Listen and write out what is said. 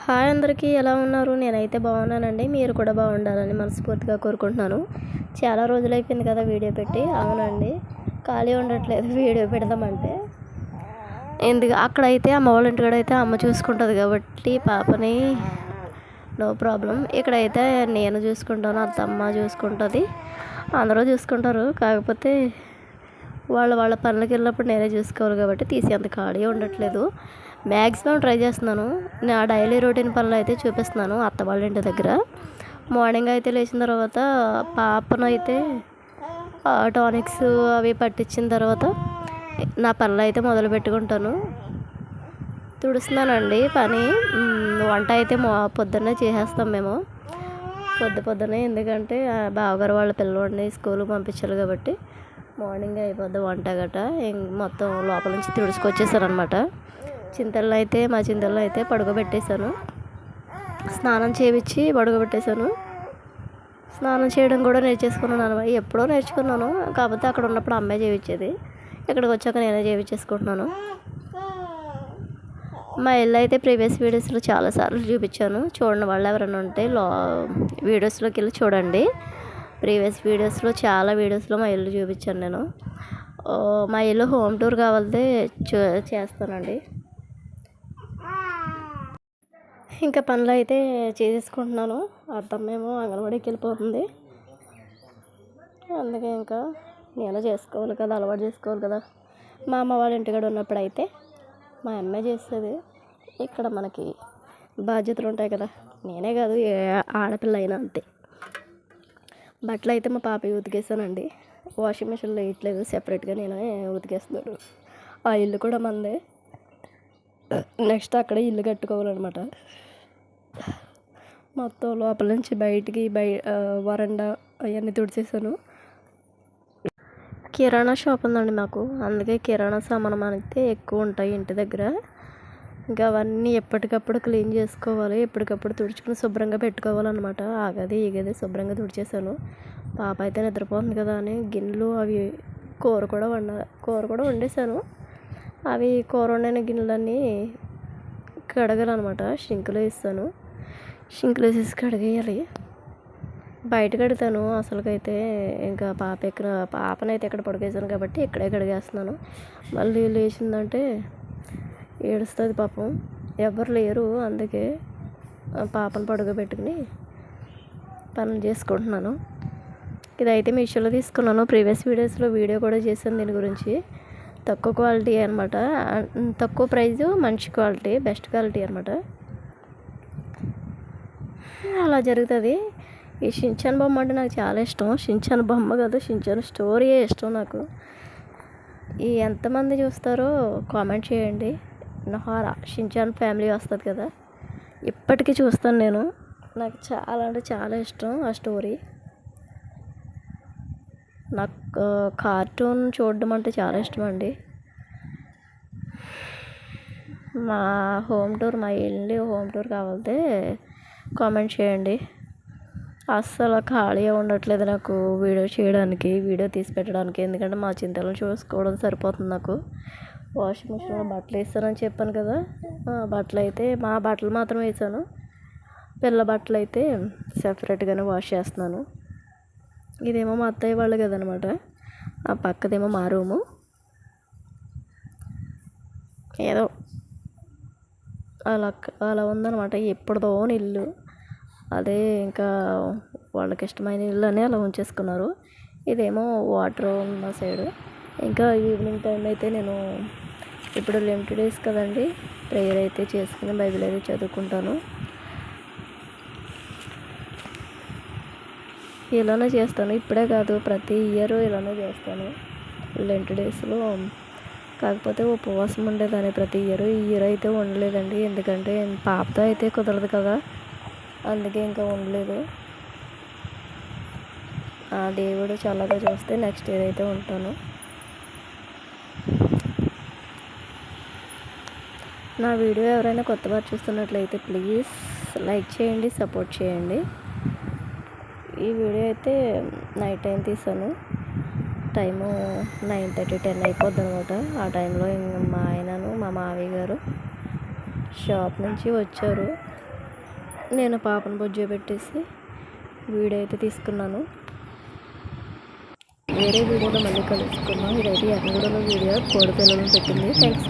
Hi అందరికీ ఎలా ఉన్నారు? నేనైతే బాగున్నానండి. మీరు కూడా బాగుండాలని మనస్ఫూర్తిగా కోరుకుంటున్నాను. చాలా రోజులైపోయింది కదా వీడియో పెట్టి. అవునండి, ఖాళీ ఉండట్లేదు వీడియో పెడదామంటే. ఎందుకు అక్కడైతే అమ్మ వాళ్ళ ఇంటికాడ అయితే అమ్మ చూసుకుంటుంది కాబట్టి పాపని నో ప్రాబ్లం. ఇక్కడైతే నేను చూసుకుంటాను, అత్తమ్మ చూసుకుంటుంది, అందరూ చూసుకుంటారు. కాకపోతే వాళ్ళ పనులకి వెళ్ళినప్పుడు నేనే చూసుకోవాలి కాబట్టి తీసేంత ఖాళీ ఉండట్లేదు. మ్యాక్సిమం ట్రై చేస్తున్నాను. నా డైలీ రొటీన్ పనులు అయితే చూపిస్తున్నాను అత్త వాళ్ళ ఇంటి దగ్గర. మార్నింగ్ అయితే లేచిన తర్వాత పాపను అయితే టానిక్స్ అవి పట్టించిన తర్వాత నా పనులు అయితే మొదలు పెట్టుకుంటాను. తుడుస్తున్నానండి పని. వంట అయితే పొద్దున్నే చేసేస్తాం మేము పొద్దున్నే. ఎందుకంటే బావగారు వాళ్ళ పిల్లవాడిని స్కూల్కి పంపించాలి కాబట్టి మార్నింగ్ అయిపోద్ది వంట గట్ట. మొత్తం లోపల నుంచి తుడుచుకొచ్చేసాను అనమాట. మా చింతల్లో అయితే పడుకోబెట్టేశాను. స్నానం చేయించి పడుకోబెట్టేశాను. స్నానం చేయడం కూడా నేర్చేసుకున్నాను అనమాట. ఎప్పుడో నేర్చుకున్నాను, కాకపోతే అక్కడ ఉన్నప్పుడు అమ్మాయి చేయించేది. ఇక్కడికి వచ్చాక నేనే చేయించేసుకుంటున్నాను. మా ఇల్లు అయితే ప్రీవియస్ వీడియోస్లో చాలాసార్లు చూపించాను. చూడండి వాళ్ళు ఎవరైనా ఉంటే వీడియోస్లోకి వెళ్ళి చూడండి. ప్రీవియస్ వీడియోస్లో చాలా వీడియోస్లో మా ఇల్లు చూపించాను నేను. మా ఇల్లు హోమ్ టూర్ కావాలంటే చేస్తానండి. ఇంకా పనులు అయితే చేసేసుకుంటున్నాను. అత్తమ్మేమో అంగన్వాడీకి వెళ్ళిపోతుంది. అందుకే ఇంకా నేను చేసుకోవాలి కదా, అలవాటు చేసుకోవాలి కదా. మా అమ్మ వాళ్ళ ఇంటికాడ ఉన్నప్పుడు అయితే మా అమ్మాయి చేస్తుంది. ఇక్కడ మనకి బాధ్యతలు ఉంటాయి కదా. నేనే కాదు, ఏ ఆడపిల్ల అయినా అంతే. బట్టలు అయితే మా పాప ఉతికేసానండి. వాషింగ్ మిషన్లో వేయట్లేదు, సెపరేట్గా నేనే ఉతికేస్తున్నాడు. ఆ ఇల్లు కూడా మందే. నెక్స్ట్ అక్కడే ఇల్లు కట్టుకోవాలన్నమాట. మొత్తం లోపల నుంచి బయటికి వరండా అవన్నీ తుడిచేసాను. కిరాణా షాప్ ఉందండి మాకు, అందుకే కిరాణా సామానం అయితే ఎక్కువ ఉంటాయి ఇంటి దగ్గర. ఇంకా అవన్నీ ఎప్పటికప్పుడు క్లీన్ చేసుకోవాలి, ఎప్పటికప్పుడు తుడుచుకుని శుభ్రంగా పెట్టుకోవాలన్నమాట. ఆ గది ఈ గది శుభ్రంగా తుడిచేసాను. పాప అయితే నిద్రపోతుంది కదా అని గిన్నెలు అవి కూర కూడా వండేసాను. అవి కూర వండిన గిన్నెలన్నీ కడగాలన్నమాట. షింకులో వేస్తాను, షింకులో వేసేసి కడిగేయాలి. బయట కడతాను అసలుకైతే. ఇంకా పాపనైతే ఎక్కడ పడుకేసాను కాబట్టి ఇక్కడే కడిగేస్తున్నాను. మళ్ళీ లేచిందంటే ఏడుస్తుంది పాపం. ఎవరు లేరు, అందుకే పాపను పడుకోబెట్టుకుని పనులు చేసుకుంటున్నాను. ఇదైతే మీషోలో తీసుకున్నాను. ప్రీవియస్ వీడియోస్లో వీడియో కూడా చేశాను దీని గురించి. తక్కువ క్వాలిటీ అనమాట, తక్కువ ప్రైజు, మంచి క్వాలిటీ, బెస్ట్ క్వాలిటీ అనమాట. అలా జరుగుతుంది. ఈ షించాన్ బొమ్మ అంటే నాకు చాలా ఇష్టం. షించాన్ బొమ్మ కాదు, షించాన్ స్టోరీయే ఇష్టం నాకు. ఎంతమంది చూస్తారో కామెంట్ చేయండి. నహారా షించాన్ ఫ్యామిలీ వస్తుంది కదా, ఇప్పటికీ చూస్తాను నేను. నాకు చాలా అంటే చాలా ఇష్టం ఆ స్టోరీ. నాకు కార్టూన్ చూడడం అంటే చాలా ఇష్టం అండి. మా ఇల్లు హోమ్ టూర్ కావాలంటే కామెంట్ చేయండి. అస్సలు ఖాళీ ఉండట్లేదు నాకు వీడియో తీసి పెట్టడానికి. ఎందుకంటే మా చింతలను చూసుకోవడం సరిపోతుంది నాకు. వాషింగ్ మిషన్లో బట్టలు వేస్తానని చెప్పాను కదా, మా బట్టలు మాత్రం వేసాను. పిల్ల బట్టలు అయితే సెపరేట్గానే వాష్ చేస్తున్నాను. ఇదేమో మా అత్తయ్య వాళ్ళు కదనమాట. ఆ పక్కదేమో మా రూము. ఏదో అలా ఉందన్నమాట. ఎప్పుడుదో ఇల్లు అదే, ఇంకా వాళ్ళకి ఇష్టమైన ఇల్లు అని అలా ఉంచేసుకున్నారు. ఇదేమో వాటర్ ఉన్న సైడు. ఇంకా ఈవినింగ్ టైం అయితే నేను ఇప్పుడు లెంట్ డేస్ కదండి, ప్రేయర్ అయితే చేసుకుని బైబిల్ అయితే చదువుకుంటాను. ఇలానే చేస్తాను, ఇప్పుడే కాదు ప్రతి ఇయర్ ఇలానే చేస్తాను లెంట్ డేస్లో. కాకపోతే ఉపవాసం ఉండేదాన్ని ప్రతి ఇయర్. ఈ ఇయర్ అయితే ఉండలేదండి, ఎందుకంటే పాపతో అయితే కుదరదు కదా, అందుకే ఇంకా ఉండలేదు. ఆ దేవుడు చల్లగా చూస్తే నెక్స్ట్ ఇయర్ అయితే ఉంటాను. నా వీడియో ఎవరైనా కొత్తగా చూస్తున్నట్లయితే ప్లీజ్ లైక్ చేయండి, సపోర్ట్ చేయండి. ఈ వీడియో అయితే నైట్ టైం తీసాను. టైము 9:30, 10 అయిపోద్ది అనమాట. ఆ టైంలో మా ఆయనను మా మావయ్య గారు షాప్ నుంచి వచ్చారు. నేను పాపను బొజ్జో పెట్టేసి వీడియో అయితే తీసుకున్నాను. వేరే వీడియోలో మళ్ళీ కలుసుకున్నాం. ఇదైతే ఎర్రగూడలో వీడియో కోడి పిల్లలను పెట్టింది. థ్యాంక్స్.